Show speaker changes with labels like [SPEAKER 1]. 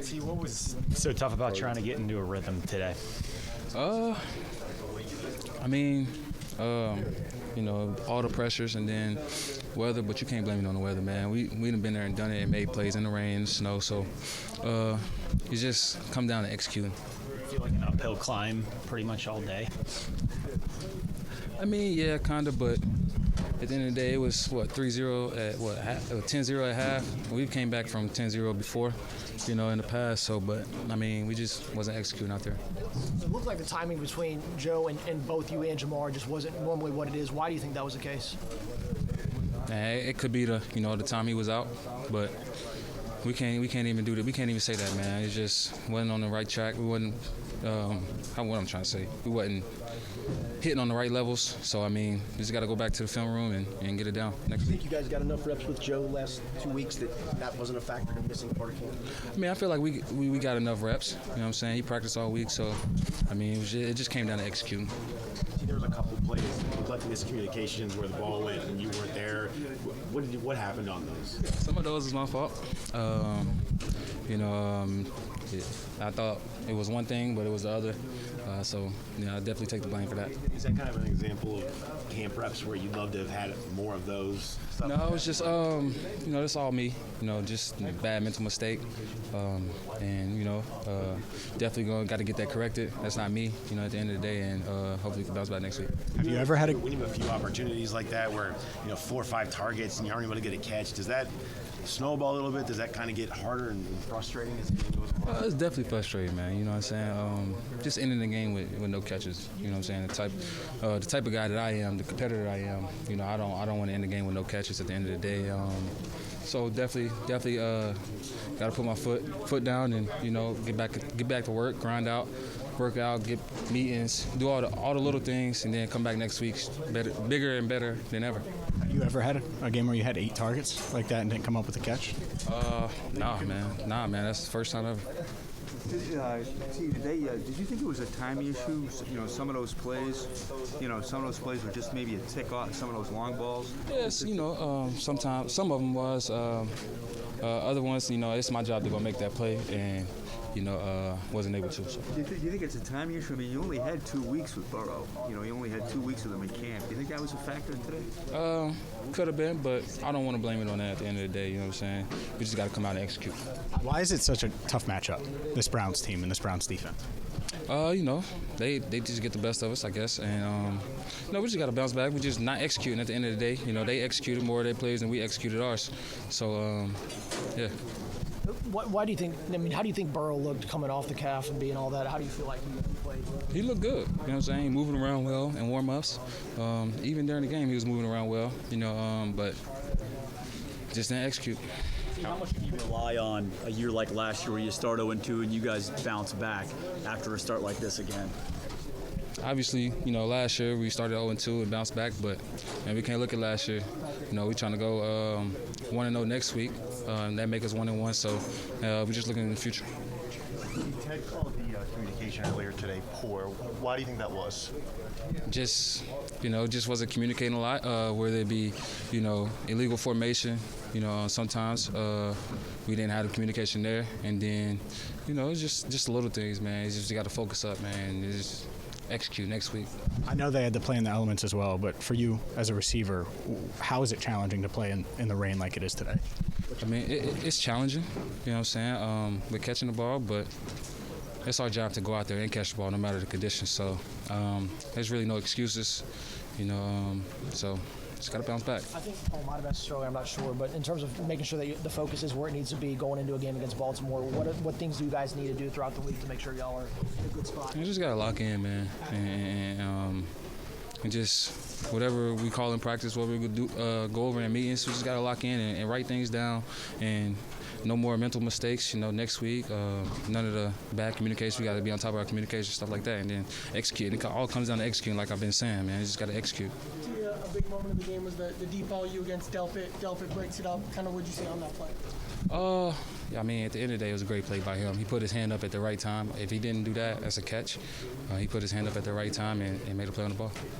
[SPEAKER 1] See, what was so tough about trying to get into a rhythm today?
[SPEAKER 2] I mean, all the pressures and then weather, but you can't blame it on the weather, man. We done been there and done it and made plays in the rain and snow, so it just come down to executing.
[SPEAKER 1] I feel like an uphill climb pretty much all day.
[SPEAKER 2] I mean, yeah, kind of, but at the end of the day, it was, 3-0 at 10-0 at half. We came back from 10-0 before, in the past, so, but, I mean, we just wasn't executing out there.
[SPEAKER 3] It looked like the timing between Joe and both you and Jamar just wasn't normally what it is. Why do you think that was the case?
[SPEAKER 2] It could be the time he was out, but we can't even do that. We can't even say that, man. It just wasn't on the right track. We wasn't. What I'm trying to say, we wasn't hitting on the right levels. So I mean, we just got to go back to the film room and get it down next week.
[SPEAKER 4] Do you think you guys got enough reps with Joe the last 2 weeks that wasn't a factor in missing part of camp?
[SPEAKER 2] I mean, I feel like we got enough reps. You know what I'm saying? He practiced all week, so I mean, it just came down to executing.
[SPEAKER 4] There was a couple of plays, like miscommunications where the ball went and you weren't there. What happened on those?
[SPEAKER 2] Some of those is my fault. I thought it was one thing, but it was the other. So I definitely take the blame for that.
[SPEAKER 4] Is that kind of an example of camp reps where you'd love to have had more of those?
[SPEAKER 2] No, it was just, it's all me. Just a bad mental mistake. Definitely got to get that corrected. That's not me, at the end of the day, and hopefully we can bounce back next week.
[SPEAKER 4] Have you ever had when you have a few opportunities like that where, 4 or 5 targets and you aren't able to get a catch, does that snowball a little bit? Does that kind of get harder and frustrating as the game goes on?
[SPEAKER 2] It's definitely frustrating, man. You know what I'm saying? Just ending the game with no catches. You know what I'm saying? The type of guy that I am, the competitor I am. I don't want to end the game with no catches at the end of the day. So definitely got to put my foot down and get back to work, grind out, work out, get meetings, do all the little things, and then come back next week bigger and better than ever.
[SPEAKER 5] You ever had a game where you had 8 targets like that and didn't come up with a catch?
[SPEAKER 2] Nah, man. That's the first time ever.
[SPEAKER 6] Today, did you think it was a timing issue? Some of those plays, were just maybe a tick off some of those long balls.
[SPEAKER 2] Yes, sometimes some of them was. Other ones, it's my job to go make that play, and wasn't able to. So.
[SPEAKER 6] Do you think it's a timing issue? I mean, you only had 2 weeks with Burrow. You only had 2 weeks with him in camp. Do you think that was a factor today?
[SPEAKER 2] Could have been, but I don't want to blame it on that at the end of the day. You know what I'm saying? We just got to come out and execute.
[SPEAKER 5] Why is it such a tough matchup, this Browns team and this Browns defense?
[SPEAKER 2] They just get the best of us, I guess, and we just got to bounce back. We're just not executing at the end of the day. They executed more of their plays than we executed ours. So, yeah.
[SPEAKER 3] Why do you think? I mean, how do you think Burrow looked coming off the calf and being all that? How do you feel like he played?
[SPEAKER 2] He looked good. You know what I'm saying? Moving around well in warm-ups. Even during the game, he was moving around well. But just didn't execute.
[SPEAKER 7] How much do you rely on a year like last year where you start 0-2 and you guys bounce back after a start like this again?
[SPEAKER 2] Obviously, last year we started 0-2 and bounced back, but we can't look at last year. We're trying to go 1-0 next week. That make us 1-1, so we're just looking in the future.
[SPEAKER 8] Ted called the communication earlier today poor. Why do you think that was?
[SPEAKER 2] Just wasn't communicating a lot. Whether it be, illegal formation. Sometimes we didn't have the communication there, and then, it's just little things, man. It's just you got to focus up, man. It's just execute next week.
[SPEAKER 5] I know they had to play in the elements as well, but for you as a receiver, how is it challenging to play in the rain like it is today?
[SPEAKER 2] I mean, it's challenging, you know what I'm saying? We're catching the ball, but it's our job to go out there and catch the ball no matter the conditions. So there's really no excuses, so just got to bounce back.
[SPEAKER 3] I think Paul might have been struggling, I'm not sure, but in terms of making sure that the focus is where it needs to be going into a game against Baltimore, what things do you guys need to do throughout the week to make sure y'all are in a good spot?
[SPEAKER 2] You just got to lock in, man, and just whatever we call in practice, what we do, go over in meetings, we just got to lock in and write things down, and no more mental mistakes, next week. None of the bad communication. We got to be on top of our communication, stuff like that, and then execute. It all comes down to executing, like I've been saying, man. You just got to execute.
[SPEAKER 9] A big moment of the game was the deep ball you against Delpit. Delpit breaks it up. Kind of what did you say on that play?
[SPEAKER 2] I mean, at the end of the day, it was a great play by him. He put his hand up at the right time. If he didn't do that, that's a catch. He put his hand up at the right time and made a play on the ball.